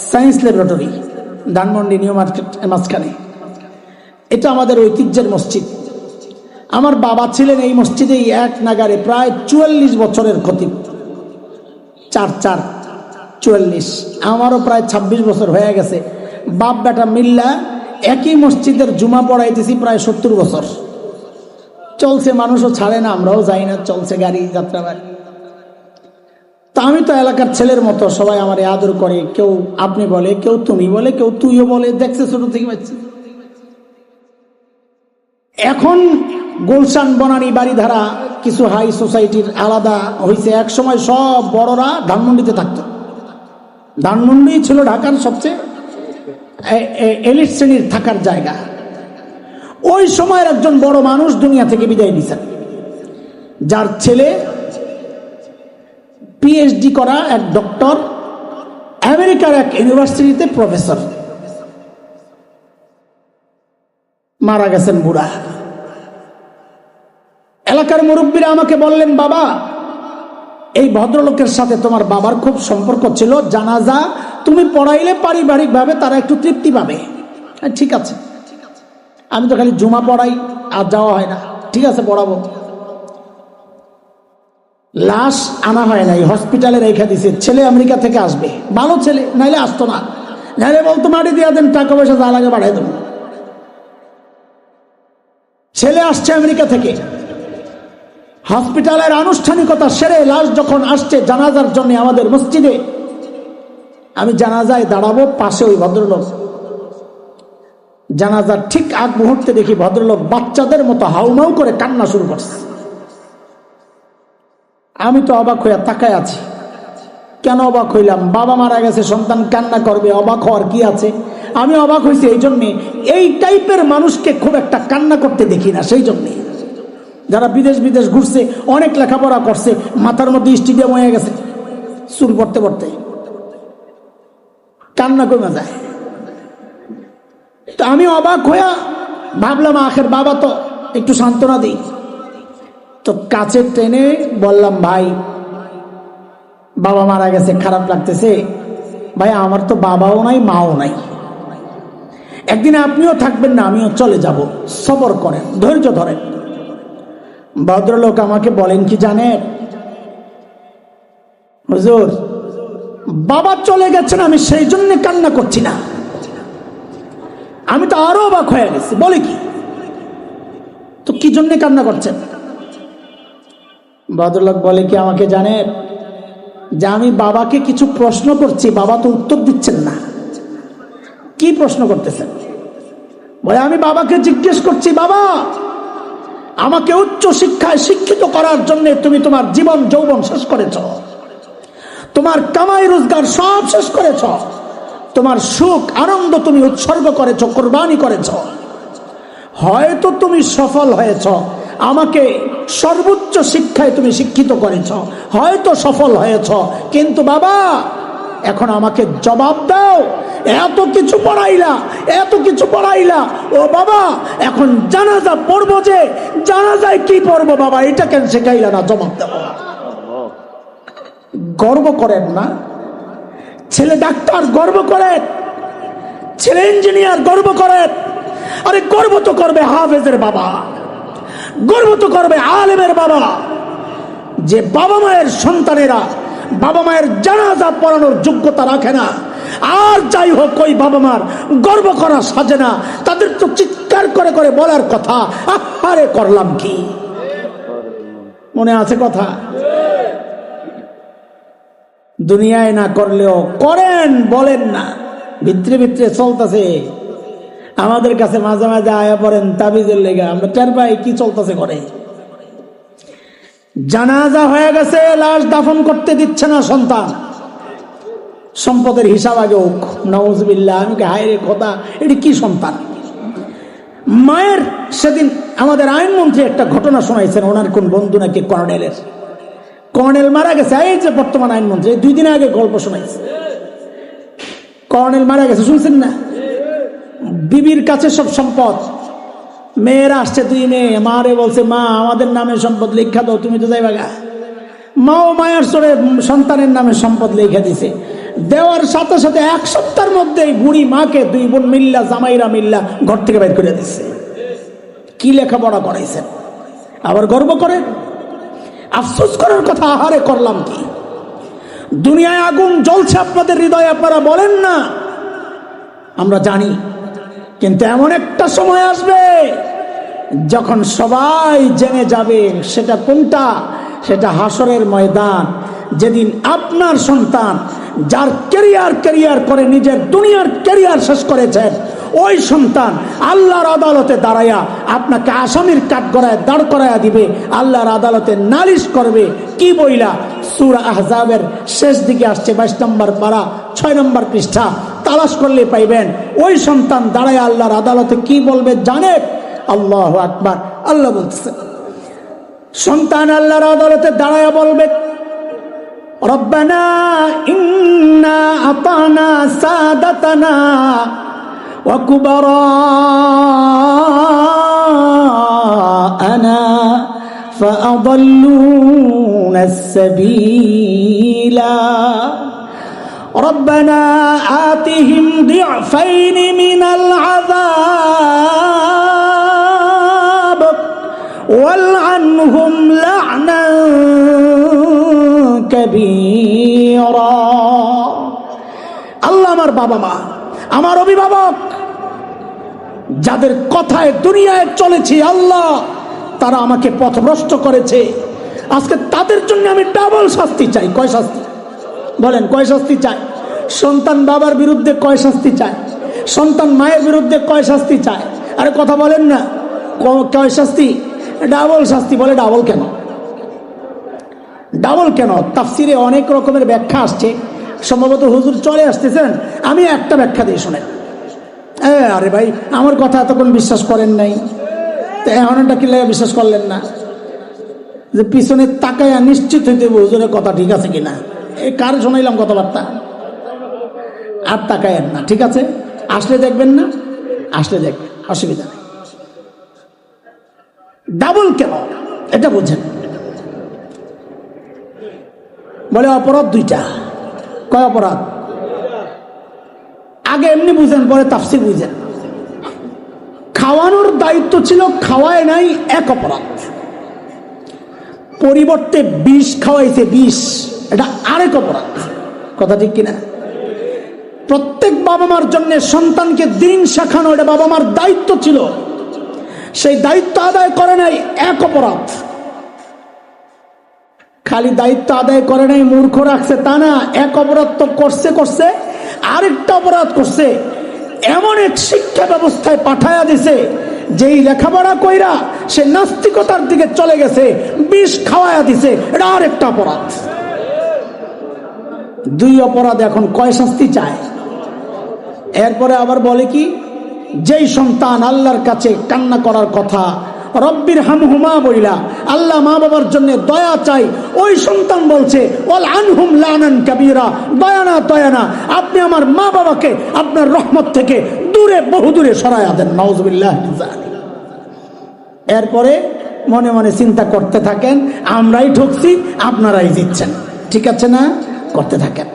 science laboratory, Dhanmondi new market মাঝখানে, এটা আমাদের ঐতিহ্যের মসজিদ। আমার বাবা ছিলেন এই মসজিদেই এক নাগারে প্রায় 44 বছরের খতিব, 4-4-44, আমারও প্রায় 26 বছর হয়ে গেছে। বাপ বেটা মিল্লা একই মসজিদের জুমা পড়াইতেছি প্রায় 70 বছর চলছে। মানুষও ছাড়ে না, আমরাও যাই না, চলছে গাড়ি যাত্রা বাড়ি। তা আমি তো এলাকার ছেলের মতো, সবাই আমার আদর করে, কেউ আপনি বলে, কেউ তুমি বলে, কেউ তুইও বলে, দেখছে ছোট থেকে পাচ্ছি। এখন গুলশান, বনানী, বাড়িধারা কিছু হাই সোসাইটির আলাদা হয়েছে। এক সময় সব বড়রা ধানমন্ডিতে থাকতো, ধানমন্ডি ছিল ঢাকার সবচেয়ে এলিট শ্রেণীর থাকার জায়গা। ওই সময়ের একজন বড় মানুষ দুনিয়া থেকে বিদায় নিছেন, যার ছেলে পিএইচডি করা এক ডক্টর, আমেরিকার এক ইউনিভার্সিটিতে প্রফেসর, মারা গেছেন বুড়া। এলাকার মুরব্বীরা আমাকে বললেন, বাবা এই ভদ্রলোকের সাথে তোমার বাবার খুব সম্পর্ক ছিল, জানাজা তুমি পড়াইলে পারিবারিকভাবে তারা একটু তৃপ্তি পাবে। ঠিক আছে, আমি তো খালি জুমা পড়াই আর যাওয়া হয় না, ঠিক আছে পড়াবো। লাশ আনা হয় নাই, হসপিটালে রেখে দিছে, ছেলে আমেরিকা থেকে আসবে, ভালো ছেলে, নাইলে আসতো না, নাইলে বলতো মাটি দিয়া দেন, টাকা পয়সা যা লাগে বাড়াই দেবো। ছেলে আসছে আমেরিকা থেকে, হসপিটালের আনুষ্ঠানিকতা সেরে লাশ যখন আসছে জানাজার জন্য আমাদের মসজিদে, আমি জানাজায় দাঁড়াবো, পাশে ওই ভদ্রলোক। জানাজার ঠিক আগ মুহূর্তে দেখি ভদ্রলোক বাচ্চাদের মতো হাউমাউ করে কান্না শুরু করছে। আমি তো অবাক হইয়া তাকায় আছি। কেন অবাক হইলাম? বাবা মারা গেছে, সন্তান কান্না করবে, অবাক হওয়ার কি আছে? আমি অবাক হয়েছি এই জন্যে, এই টাইপের মানুষকে খুব একটা কান্না করতে দেখি না। সেই জন্যে যারা বিদেশ ঘুরছে, অনেক লেখাপড়া করছে, মাথার মধ্যে স্টেডিয়াম হয়ে গেছে, চুল পড়তে পড়তে কান্না কমে যায়। তো আমি অবাক হইয়া ভাবলাম, আখের বাবা তো একটু সান্ত্বনা দিই। তো কাছে টেনে বললাম, ভাই বাবা মারা গেছে, খারাপ লাগতেছে। ভাই আমার তো বাবাও নাই, মাও নাই, একদিন আপনিও থাকবেন না, আমিও চলে যাব, সবর করেন, ধৈর্য ধরেন। ভদ্রলোক আমাকে বলেন কি জানেন, হুজুর বাবা চলে গেছেন, আমি সেই জন্য কান্না করছি না। আমি তো আরো অবাক হয়ে গেছি, বলে কি, তো কি জন্য কান্না করছেন? ভদ্রলোক বলে কি আমাকে জানেন, যে আমি বাবাকে কিছু প্রশ্ন করছি, বাবা তো উত্তর দিচ্ছেন না। কি প্রশ্ন করতেছেন? বলে আমি বাবাকে জিজ্ঞেস করছি, বাবা আমাকে উচ্চ শিক্ষায় শিক্ষিত করার জন্য তুমি তোমার জীবন যৌবন শেষ করেছ, তোমার কামাই রোজগার সব শেষ করেছ, তোমার সুখ আনন্দ তুমি উৎসর্গ করেছ, কোরবানি করেছ। হয়তো তুমি সফল হয়েছ, আমাকে সর্বোচ্চ শিক্ষায় তুমি শিক্ষিত করেছ, হয়তো সফল হয়েছ, কিন্তু বাবা এখন আমাকে জবাব দাও, এত কিছু পড়াইলা, এত কিছু পড়াইলা, ও বাবা এখন জানাজা পড়বো, যে জানাজায় কি পড়বো বাবা, এটা কেন শেখাইলা না, জবাব দেবো। গর্ব করেন না? ছেলে ডাক্তার গর্ব করেন, ছেলে ইঞ্জিনিয়ার গর্ব করেন। আরে গর্ব তো করবে হাফেজের বাবা, গর্ব তো করবে আলেমের বাবা, যে বাবা মায়ের সন্তানেরা বাবা মায়ের জানাজা পড়ানোর যোগ্যতা রাখে না। আর যাই হোক, ওই বাবা মার গর্ব করা সাজে না, তাদের তো চিৎকার করে করে বলার কথা, আরে করলাম কি। মনে আছে কথা? দুনিয়ায় না করলেও করেন, বলেন না, ভিতরে ভিতরে চলতেছে। আমাদের কাছে মাঝে মাঝে আয়া পড়েন তাবিজের লেগে, আমরা টের পাই কি চলতেছে করে। জানাজা হয়ে গেছে, লাশ দাফন করতে দিচ্ছে না সন্তান, সম্পদের হিসাব আগে হোক। নাউজুবিল্লাহ, আমি হায় রে খোদা, এটি কি সন্তান। মায়ের সেদিন আমাদের আইনমন্ত্রী একটা ঘটনা শোনাইছেন, ওনার কোন বন্ধু নাকি কর্নেল মারা গেছে। এই যে বর্তমান আইনমন্ত্রী 2 দিন আগে গল্প শোনাইছে, কর্নেল মারা গেছে, শুনছেন না? বিবির কাছে সব সম্পদ, মেয়েরা আসছে 2 মেয়ে, মারে বলছে মা আমাদের নামে সম্পদ লেখা দাও, তুমি তো যাইবা গা। মাও মায়ের সরে সন্তানের নামে সম্পদ লেখা দিছে। দেওয়ার সাথে সাথে 1 সপ্তাহের মধ্যেই বুড়ি মাকে 2 বোন মিল্লা, জামাইরা মিল্লা ঘর থেকে বের করে দিচ্ছে। কি লেখাপড়া করাইছেন, আবার গর্ব করে আফসোস করার কথা, আহারে করলাম কি। দুনিয়ায় আগুন জ্বলছে আপনাদের হৃদয়ে, আপনারা বলেন না, আমরা জানি, কিন্তু এমন একটা সময় আসবে যখন সবাই জেনে যাবে। সেটা কোনটা? সেটা হাসরের ময়দান, যেদিন আপনার সন্তান যার ক্যারিয়ার করে নিজের দুনিয়ার ক্যারিয়ার শেষ করেছেন, ওই সন্তান আল্লাহর আদালতে দাঁড়ায়া আপনাকে আসামির কাঠগড়ায় দাঁড় করাইয়া দিবে, আল্লাহর আদালতে নালিশ করবে। কি বইলা? সূরা আহজাবের শেষ দিকে আসছে, 22 নম্বর পারা 6 নম্বর পৃষ্ঠা, তালাশ করলে পাইবেন। ওই সন্তান দাঁড়ায় আল্লাহর আদালতে কি বলবে জানেন? আল্লাহু আকবার। আল্লাহ বলতেছেন, সন্তান আল্লাহর আদালতে দাঁড়ায় বলবে, রব্বানা ইন্না আতানা সাদাতানা ওয়া কুবারানা ফাআদাল্লুনা আস-সাবিলা ربنا آتهم ضعفين من العذاب والعنهم لعنا كبيرا। আল্লাহ আমার বাবা মা, আমার অভিভাবক, যাদের কথায় দুনিয়ায় চলেছি আল্লাহ, তারা আমাকে পথভ্রষ্ট করেছে। আজকে তাদের জন্য আমি ডাবল শাস্তি চাই। কয় শাস্তি বলেন? কয় শাস্তি চাই? সন্তান বাবার বিরুদ্ধে কয় শাস্তি চায়? সন্তান মায়ের বিরুদ্ধে কয় শাস্তি চায়? আরে কথা বলেন না, কয় শাস্তি? ডাবল শাস্তি। বলে ডাবল কেন? ডাবল কেন? তাফসিরে অনেক রকমের ব্যাখ্যা আসছে, সম্ভবত হুজুর চলে আসতেছেন, আমি একটা ব্যাখ্যা দিয়ে শোনেন। আরে ভাই, আমার কথা এতক্ষণ বিশ্বাস করেন নাই, তো এমনটা কি লাগে বিশ্বাস করলেন না? যে পিছনে তাকাইয়া নিশ্চিত হইতে হুজুরের কথা ঠিক আছে কিনা। এই কার শোনাইলাম কথাবার্তা? আর তাকায়েন না, ঠিক আছে? আসলে দেখবেন না, আসলে দেখবেন, অসুবিধা নেই। ডাবল কেন এটা বুঝেন। বলে অপরাধ 2টা। কয় অপরাধ? আগে এমনি বুঝেন, পরে তাফসীর বুঝেন। খাওয়ানোর দায়িত্ব ছিল, খাওয়ায় নাই, 1 অপরাধ। পরিবর্তে বিষ খাওয়াইছে, বিষ, এটা আরেক অপরাধ। কথা ঠিক কিনা? প্রত্যেক বাবা মার জন্য সন্তানকে দিন শেখানো, এটা বাবা মার দায়িত্ব ছিল, সেই দায়িত্ব আদায় করে নাই, 1 অপরাধ। খালি দায়িত্ব আদায় করে নাই, মূর্খ রাখছে তা না, 1 অপরাধ তো করছে, আরেকটা অপরাধ করছে। এমন এক শিক্ষা ব্যবস্থায় পাঠায়া দিছে যেই লেখাপড়া কইরা সে নাস্তিকতার দিকে চলে গেছে, বিষ খাওয়ায়া দিছে, এটা আর একটা অপরাধ। দুই অপরাধ, এখন কয় শাস্তি চায়? এরপরে আবার বলে কি, যেই সন্তান আল্লাহর কাছে কান্না করার কথা, রব্বির হামহুমা বইলা আল্লাহ মা বাবার জন্য দয়া চাই, ওই সন্তান বলছে ওয়াল আনহুম লানান কাবীরা, দয়া না দয়া না, আপনি আমার মা বাবাকে আপনার রহমত থেকে দূরে, বহু দূরে সরায়া দেন। নাউজুবিল্লাহ। এরপরে মনে মনে চিন্তা করতে থাকেন, আমরাই ঠকছি, আপনারাই জিতছেন। ঠিক আছে না? করতে থাকেন।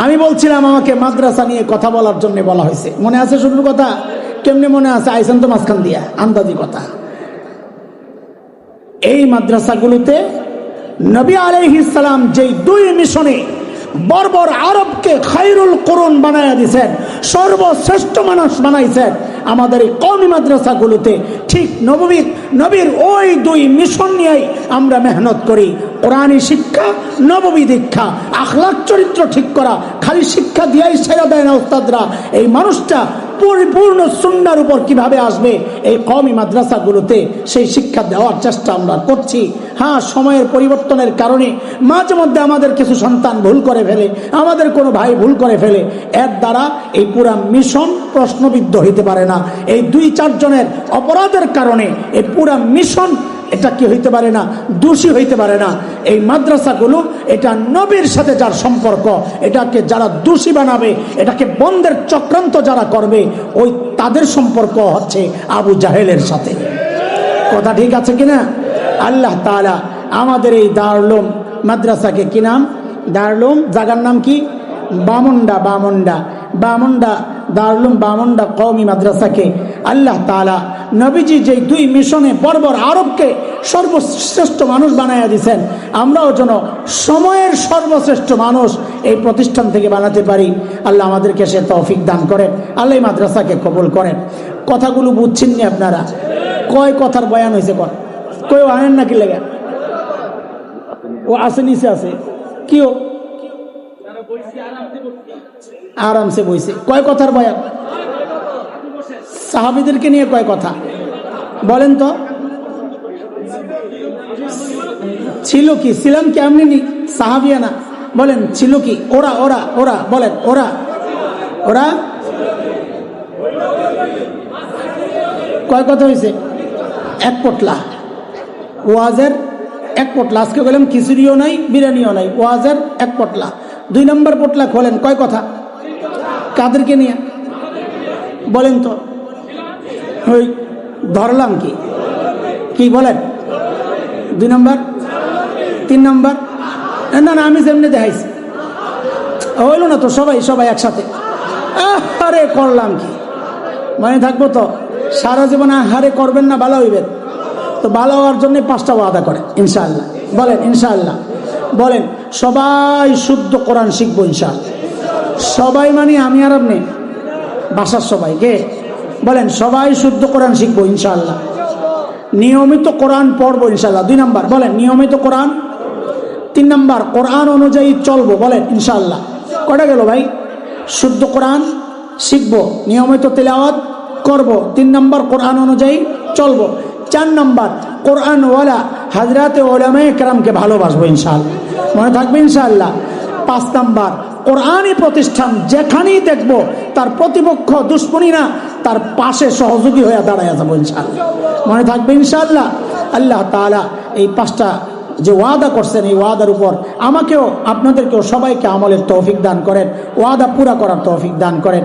আমি বলছিলাম আমাকে মাদ্রাসা নিয়ে কথা বলার জন্য বলা হয়েছে, মনে আছে শুরুর কথা? কেমনে মনে আছে? আইসেন তো মাঝখান দিয়া, আন্দাজি কথা। এই মাদ্রাসাগুলোতে নবী আলাইহিস সালাম যেই দুই মিশনে বর্বর আরবকে খায়রুল কুরুন বানায়া দিয়েছেন, সর্বশ্রেষ্ঠ মানুষ বানাইছেন, আমাদের এই কওমি মাদ্রাসাগুলোতে ঠিক নবীর ওই দুই মিশন নিয়েই আমরা মেহনত করি। কোরআনী শিক্ষা, নববী দীক্ষা, আখলাক চরিত্র ঠিক করা, খালি শিক্ষা দিয়েই ছেড়ে দেয় না উস্তাদরা। এই মানুষটা পরিপূর্ণ সুন্নাহর উপর কিভাবে আসবে, এই কওমি মাদ্রাসাগুলোতে সেই শিক্ষা দেওয়ার চেষ্টা আমরা করছি। হ্যাঁ, সময়ের পরিবর্তনের কারণে মাঝে মধ্যে আমাদের কিছু সন্তান ভুল করে ফেলে, আমাদের কোনো ভাই ভুল করে ফেলে, এর দ্বারা এই পুরা মিশন প্রশ্নবিদ্ধ হইতে পারে না। এই 2-4 জনের অপরাধের কারণে এই পুরা মিশন এটা কি হইতে পারে না, দোষী হইতে পারে না। এই মাদ্রাসাগুলো, এটা নবীর সাথে যার সম্পর্ক, এটাকে যারা দোষী বানাবে, এটাকে বন্ধের চক্রান্ত যারা করবে, ওই তাদের সম্পর্ক হচ্ছে আবু জাহেলের সাথে। কথা ঠিক আছে কিনা? আল্লাহ তাআলা আমাদের এই দারুল মাদ্রাসাকে কি নাম? দারুল, জায়গার নাম কি? বামুন্ডা দারুল বামুন্ডা কওমি মাদ্রাসাকে আল্লাহ তাআলা নবীজি যেই দুই মিশনে বর্বর আরবকে সর্বশ্রেষ্ঠ মানুষ বানাইয়া দিয়েছেন, আমরাও যেন সময়ের সর্বশ্রেষ্ঠ মানুষ এই প্রতিষ্ঠান থেকে বানাতে পারি। আল্লাহ আমাদেরকে সে তৌফিক দান করেন। আল্লাহ মাদ্রাসাকে কবুল করেন। কথাগুলো বুঝছেন নি আপনারা? কয় কথার বয়ান হয়েছে? কই আনেন নাকি লেগে? ও আছে, নিচে আছে। কিও আরামসে বইছে। কয় কথার বয়ান? সাহাবীদেরকে নিয়ে কয় কথা বলেন তো? ছিল কি? ছিলাম কি? আপনি সাহাবিয়ানা বলেন, ছিল কি? ওরা ওরা ওরা বলেন, ওরা ওরা কয় কথা হয়েছে? এক পটলা ওয়াজের, এক পটলা। আজকে বললাম খিচুড়িও নাই, বিরিয়ানিও নাই, ওয়াজের এক পটলা। 2 নম্বর পটলা খোলেন, কয় কথা? কাদেরকে নিয়ে বলেন তো? ওই ধরলাম কি? কি বলেন? 2 নম্বর, 3 নম্বর? না না, আমি যেমনি দেখাইছি হইল না তো। সবাই একসাথে আহারে করলাম কি? মনে থাকবো তো? সারা জীবন আহারে করবেন না, ভালো হইবেন তো। ভালো হওয়ার জন্য 5টা ওয়াদা করে ইনশাআল্লাহ। বলেন ইনশাআল্লাহ। বলেন সবাই শুদ্ধ কোরআন শিখবো ইনশাআল্লাহ। সবাই মানে আমি আর আপনি, বাসার সবাইকে বলেন সবাই শুদ্ধ কোরআন শিখবো ইনশাআল্লাহ। নিয়মিত কোরআন পড়বো ইনশাআল্লাহ। 2 নম্বর বলেন নিয়মিত কোরআন। 3 নম্বর কোরআন অনুযায়ী চলবো, বলেন ইনশাআল্লাহ। কটা গেল ভাই? শুদ্ধ কোরআন শিখবো, নিয়মিত তেলাওয়াত করবো, 3 নম্বর কোরআন অনুযায়ী চলবো, 4 নম্বর কোরআনওয়ালা হাজরাতে ওলামায়ে কেরামকে ভালোবাসবো ইনশাআল্লাহ। মনে থাকবে ইনশাআল্লাহ। 5 নম্বর কোরআনী প্রতিষ্ঠান যেখানেই দেখবো তার প্রতিপক্ষ দুশ্মনী না, তার পাশে সহযোগী হয়ে দাঁড়ায় যাবো ইনশাআল্লাহ। মনে থাকবে ইনশাআল্লাহ। আল্লাহ তাআলা এই 5টা যে ওয়াদা করছেন, এই ওয়াদার উপর আমাকেও আপনাদেরকেও সবাইকে আমলের তৌফিক দান করেন, ওয়াদা পুরা করার তৌফিক দান করেন।